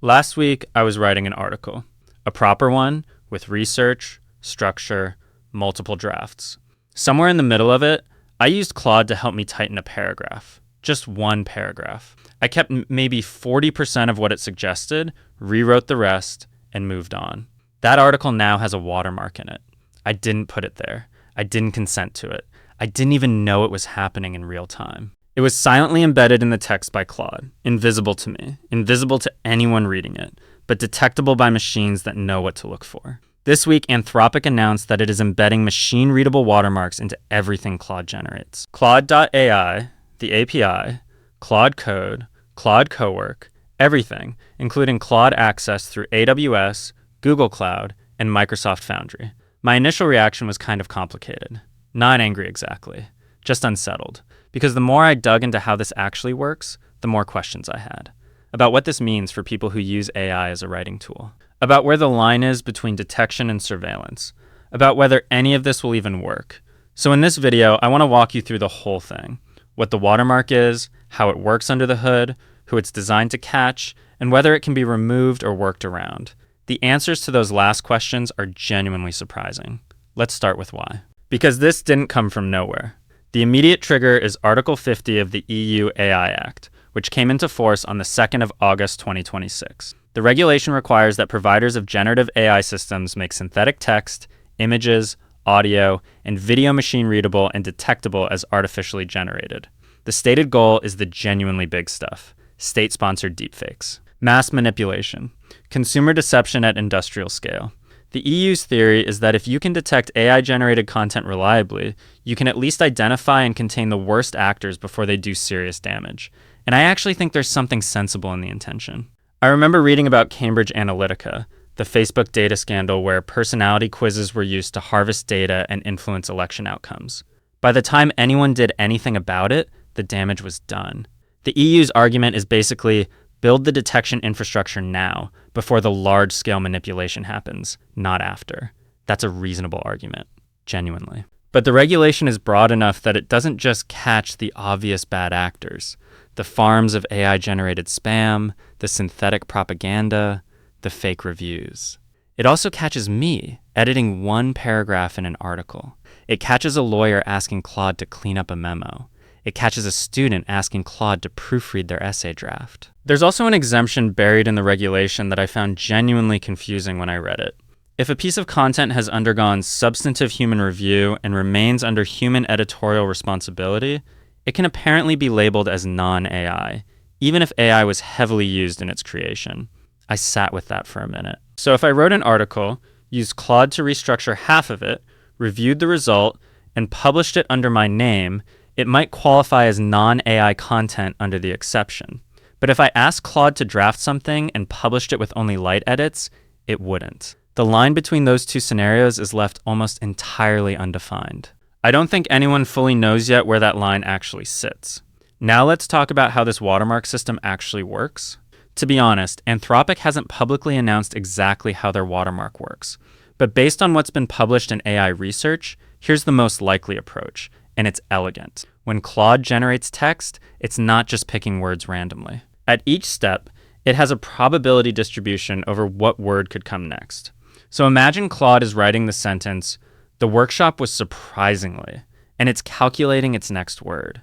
Last week, I was writing an article, a proper one with research, structure, multiple drafts. Somewhere in the middle of it, I used Claude to help me tighten a paragraph, just one paragraph. I kept maybe 40% of what it suggested, rewrote the rest, and moved on. That article now has a watermark in it. I didn't put it there. I didn't consent to it. I didn't even know it was happening in real time. It was silently embedded in the text by Claude, invisible to me, invisible to anyone reading it, but detectable by machines that know what to look for. This week, Anthropic announced that it is embedding machine-readable watermarks into everything Claude generates. Claude.ai, the API, Claude Code, Claude Co-work, everything, including Claude Access through AWS, Google Cloud, and Microsoft Foundry. My initial reaction was kind of complicated. Not angry exactly, just unsettled. Because the more I dug into how this actually works, the more questions I had. About what this means for people who use AI as a writing tool. About where the line is between detection and surveillance. About whether any of this will even work. So in this video, I want to walk you through the whole thing. What the watermark is, how it works under the hood, who it's designed to catch, and whether it can be removed or worked around. The answers to those last questions are genuinely surprising. Let's start with why. Because this didn't come from nowhere. The immediate trigger is Article 50 of the EU AI Act, which came into force on the 2nd of August 2026. The regulation requires that providers of generative AI systems make synthetic text, images, audio, and video machine-readable and detectable as artificially generated. The stated goal is the genuinely big stuff: state-sponsored deepfakes, mass manipulation, consumer deception at industrial scale. The EU's theory is that if you can detect AI-generated content reliably, you can at least identify and contain the worst actors before they do serious damage. And I actually think there's something sensible in the intention. I remember reading about Cambridge Analytica, the Facebook data scandal where personality quizzes were used to harvest data and influence election outcomes. By the time anyone did anything about it, the damage was done. The EU's argument is basically, build the detection infrastructure now, before the large-scale manipulation happens, not after. That's a reasonable argument, genuinely. But the regulation is broad enough that it doesn't just catch the obvious bad actors, the farms of AI-generated spam, the synthetic propaganda, the fake reviews. It also catches me, editing one paragraph in an article. It catches a lawyer asking Claude to clean up a memo. It catches a student asking Claude to proofread their essay draft. There's also an exemption buried in the regulation that I found genuinely confusing when I read it. If a piece of content has undergone substantive human review and remains under human editorial responsibility, it can apparently be labeled as non-AI, even if AI was heavily used in its creation. I sat with that for a minute. So if I wrote an article, used Claude to restructure half of it, reviewed the result, and published it under my name, it might qualify as non-AI content under the exception. But if I asked Claude to draft something and published it with only light edits, it wouldn't. The line between those two scenarios is left almost entirely undefined. I don't think anyone fully knows yet where that line actually sits. Now let's talk about how this watermark system actually works. To be honest, Anthropic hasn't publicly announced exactly how their watermark works. But based on what's been published in AI research, here's the most likely approach, and it's elegant. When Claude generates text, it's not just picking words randomly. At each step, it has a probability distribution over what word could come next. So imagine Claude is writing the sentence, "The workshop was surprisingly," and it's calculating its next word.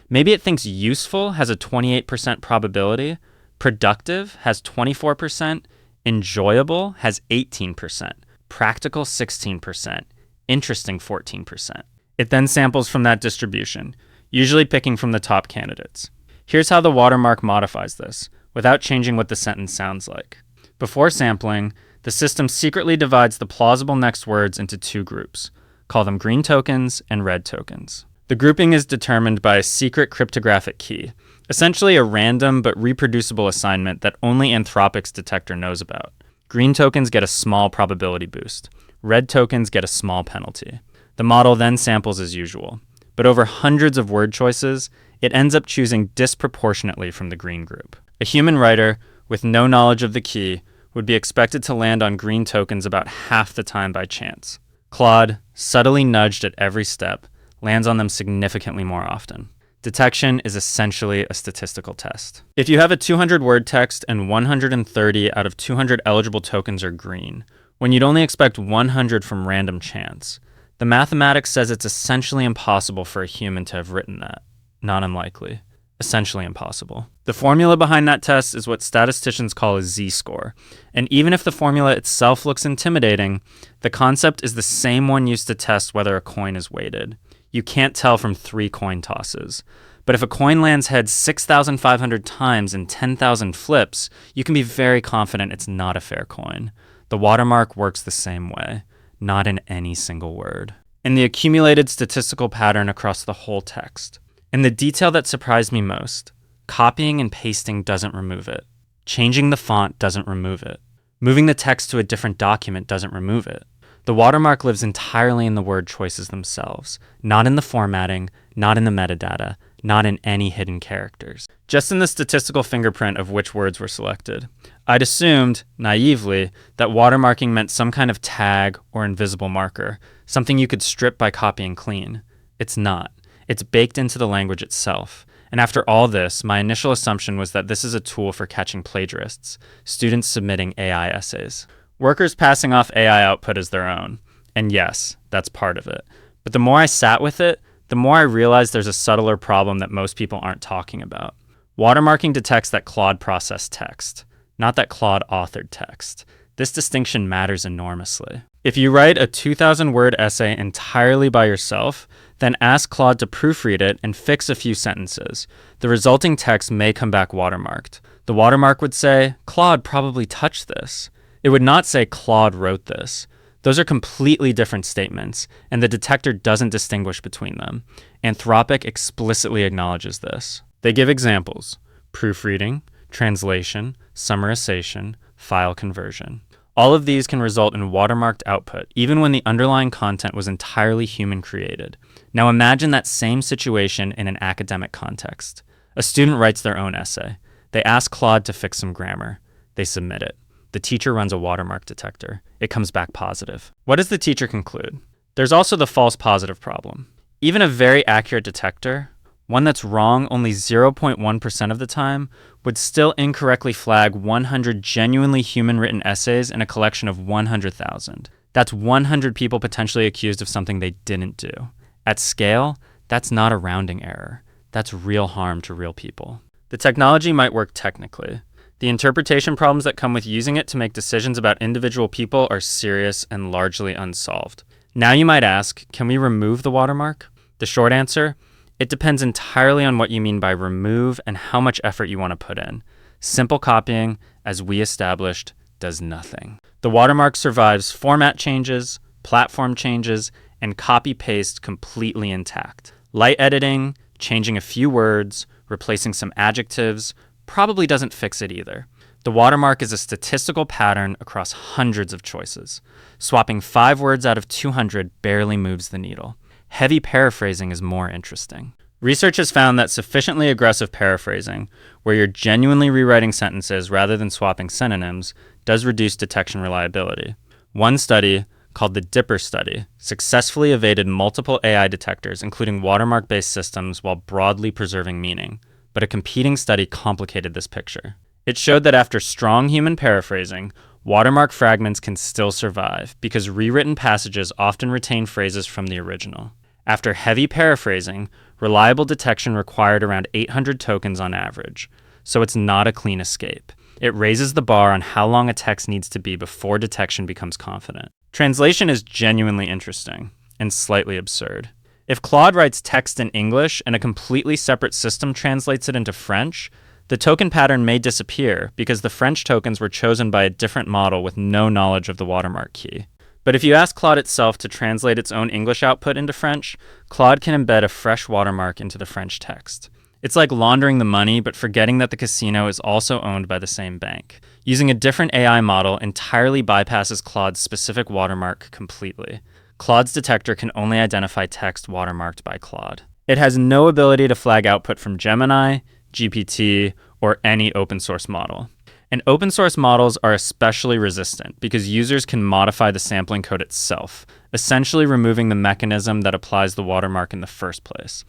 Maybe it thinks useful has a 28% probability, productive has 24%, enjoyable has 18%, practical 16%, interesting 14%. It then samples from that distribution, usually picking from the top candidates. Here's how the watermark modifies this, without changing what the sentence sounds like. Before sampling, the system secretly divides the plausible next words into two groups. Call them green tokens and red tokens. The grouping is determined by a secret cryptographic key, essentially a random but reproducible assignment that only Anthropic's detector knows about. Green tokens get a small probability boost. Red tokens get a small penalty. The model then samples as usual. But over hundreds of word choices, it ends up choosing disproportionately from the green group. A human writer, with no knowledge of the key, would be expected to land on green tokens about half the time by chance. Claude, subtly nudged at every step, lands on them significantly more often. Detection is essentially a statistical test. If you have a 200-word text and 130 out of 200 eligible tokens are green, when you'd only expect 100 from random chance, the mathematics says it's essentially impossible for a human to have written that. Not unlikely. Essentially impossible. The formula behind that test is what statisticians call a z-score, and even if the formula itself looks intimidating, the concept is the same one used to test whether a coin is weighted. You can't tell from 3 coin tosses. But if a coin lands heads 6,500 times in 10,000 flips, you can be very confident it's not a fair coin. The watermark works the same way, not in any single word. And the accumulated statistical pattern across the whole text. And the detail that surprised me most, copying and pasting doesn't remove it. Changing the font doesn't remove it. Moving the text to a different document doesn't remove it. The watermark lives entirely in the word choices themselves, not in the formatting, not in the metadata, not in any hidden characters. Just in the statistical fingerprint of which words were selected. I'd assumed, naively, that watermarking meant some kind of tag or invisible marker, something you could strip by copying clean. It's not. It's baked into the language itself. And after all this, my initial assumption was that this is a tool for catching plagiarists, students submitting AI essays. Workers passing off AI output as their own. And yes, that's part of it. But the more I sat with it, the more I realized there's a subtler problem that most people aren't talking about. Watermarking detects that Claude processed text, not that Claude authored text. This distinction matters enormously. If you write a 2,000-word essay entirely by yourself, then ask Claude to proofread it and fix a few sentences. The resulting text may come back watermarked. The watermark would say, Claude probably touched this. It would not say Claude wrote this. Those are completely different statements, and the detector doesn't distinguish between them. Anthropic explicitly acknowledges this. They give examples: proofreading, translation, summarization, file conversion. All of these can result in watermarked output, even when the underlying content was entirely human-created. Now imagine that same situation in an academic context. A student writes their own essay. They ask Claude to fix some grammar. They submit it. The teacher runs a watermark detector. It comes back positive. What does the teacher conclude? There's also the false positive problem. Even a very accurate detector, one that's wrong only 0.1% of the time, would still incorrectly flag 100 genuinely human-written essays in a collection of 100,000. That's 100 people potentially accused of something they didn't do. At scale, that's not a rounding error. That's real harm to real people. The technology might work technically. The interpretation problems that come with using it to make decisions about individual people are serious and largely unsolved. Now you might ask, can we remove the watermark? The short answer, it depends entirely on what you mean by remove and how much effort you want to put in. Simple copying, as we established, does nothing. The watermark survives format changes, platform changes, and copy-paste completely intact. Light editing, changing a few words, replacing some adjectives, probably doesn't fix it either. The watermark is a statistical pattern across hundreds of choices. Swapping 5 words out of 200 barely moves the needle. Heavy paraphrasing is more interesting. Research has found that sufficiently aggressive paraphrasing, where you're genuinely rewriting sentences rather than swapping synonyms, does reduce detection reliability. One study, called the Dipper study, successfully evaded multiple AI detectors, including watermark-based systems, while broadly preserving meaning. But a competing study complicated this picture. It showed that after strong human paraphrasing, watermark fragments can still survive because rewritten passages often retain phrases from the original. After heavy paraphrasing, reliable detection required around 800 tokens on average, so it's not a clean escape. It raises the bar on how long a text needs to be before detection becomes confident. Translation is genuinely interesting and slightly absurd. If Claude writes text in English and a completely separate system translates it into French, the token pattern may disappear because the French tokens were chosen by a different model with no knowledge of the watermark key. But if you ask Claude itself to translate its own English output into French, Claude can embed a fresh watermark into the French text. It's like laundering the money, but forgetting that the casino is also owned by the same bank. Using a different AI model entirely bypasses Claude's specific watermark completely. Claude's detector can only identify text watermarked by Claude. It has no ability to flag output from Gemini, GPT, or any open source model. And open source models are especially resistant because users can modify the sampling code itself, essentially removing the mechanism that applies the watermark in the first place.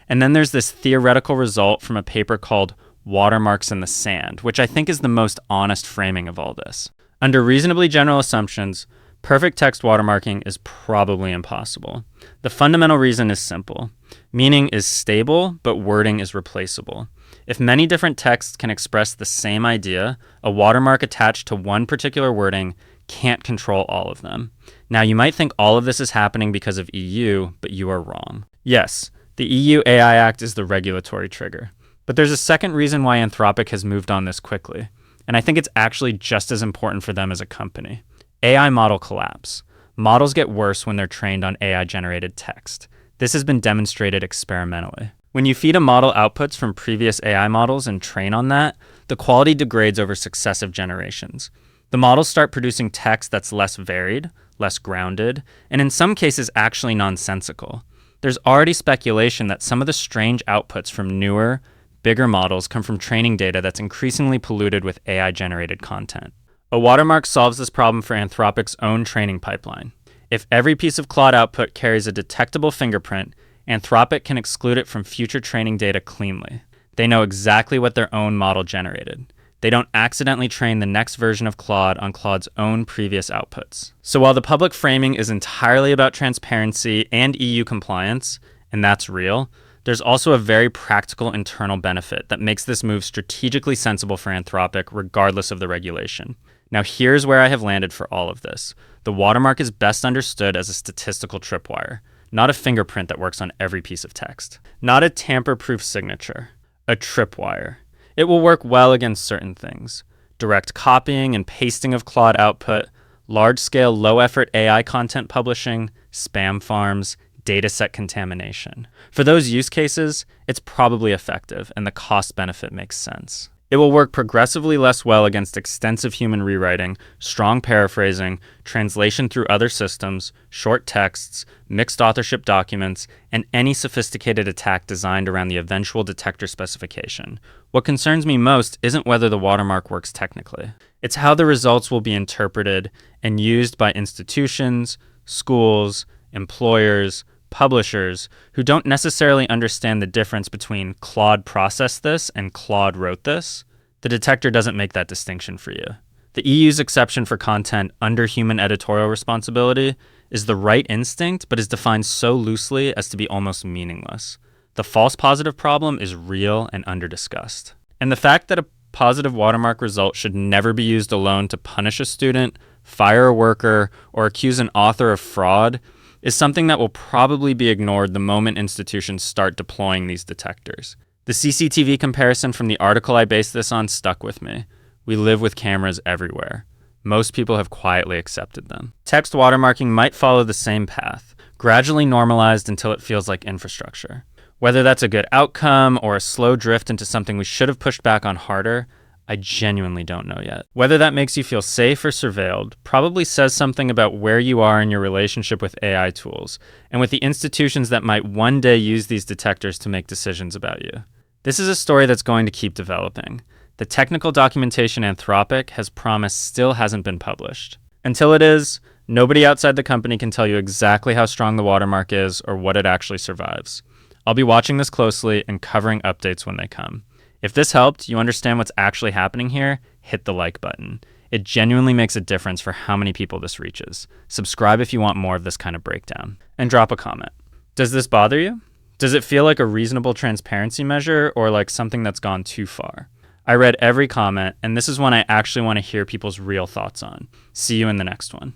And then there's this theoretical result from a paper called Watermarks in the Sand, which I think is the most honest framing of all this. Under reasonably general assumptions, perfect text watermarking is probably impossible. The fundamental reason is simple. Meaning is stable, but wording is replaceable. If many different texts can express the same idea, a watermark attached to one particular wording can't control all of them. Now, you might think all of this is happening because of EU, but you are wrong. Yes, the EU AI Act is the regulatory trigger. But there's a second reason why Anthropic has moved on this quickly, and I think it's actually just as important for them as a company. AI model collapse. Models get worse when they're trained on AI-generated text. This has been demonstrated experimentally. When you feed a model outputs from previous AI models and train on that, the quality degrades over successive generations. The models start producing text that's less varied, less grounded, and in some cases actually nonsensical. There's already speculation that some of the strange outputs from newer, bigger models come from training data that's increasingly polluted with AI-generated content. A watermark solves this problem for Anthropic's own training pipeline. If every piece of Claude output carries a detectable fingerprint, Anthropic can exclude it from future training data cleanly. They know exactly what their own model generated. They don't accidentally train the next version of Claude on Claude's own previous outputs. So while the public framing is entirely about transparency and EU compliance, and that's real, there's also a very practical internal benefit that makes this move strategically sensible for Anthropic regardless of the regulation. Now here's where I have landed for all of this. The watermark is best understood as a statistical tripwire, not a fingerprint that works on every piece of text. Not a tamper-proof signature, a tripwire. It will work well against certain things. Direct copying and pasting of Claude output, large-scale low-effort AI content publishing, spam farms, dataset contamination. For those use cases, it's probably effective and the cost-benefit makes sense. It will work progressively less well against extensive human rewriting, strong paraphrasing, translation through other systems, short texts, mixed authorship documents, and any sophisticated attack designed around the eventual detector specification. What concerns me most isn't whether the watermark works technically. It's how the results will be interpreted and used by institutions, schools, employers, publishers who don't necessarily understand the difference between Claude processed this and Claude wrote this. The detector doesn't make that distinction for you. The EU's exception for content under human editorial responsibility is the right instinct, but is defined so loosely as to be almost meaningless. The false positive problem is real and under-discussed. And the fact that a positive watermark result should never be used alone to punish a student, fire a worker, or accuse an author of fraud is something that will probably be ignored the moment institutions start deploying these detectors. The CCTV comparison from the article I based this on stuck with me. We live with cameras everywhere. Most people have quietly accepted them. Text watermarking might follow the same path, gradually normalized until it feels like infrastructure. Whether that's a good outcome or a slow drift into something we should have pushed back on harder, I genuinely don't know yet. Whether that makes you feel safe or surveilled probably says something about where you are in your relationship with AI tools and with the institutions that might one day use these detectors to make decisions about you. This is a story that's going to keep developing. The technical documentation Anthropic has promised still hasn't been published. Until it is, nobody outside the company can tell you exactly how strong the watermark is or what it actually survives. I'll be watching this closely and covering updates when they come. If this helped you understand what's actually happening here, hit the like button. It genuinely makes a difference for how many people this reaches. Subscribe if you want more of this kind of breakdown. And drop a comment. Does this bother you? Does it feel like a reasonable transparency measure or like something that's gone too far? I read every comment, and this is one I actually want to hear people's real thoughts on. See you in the next one.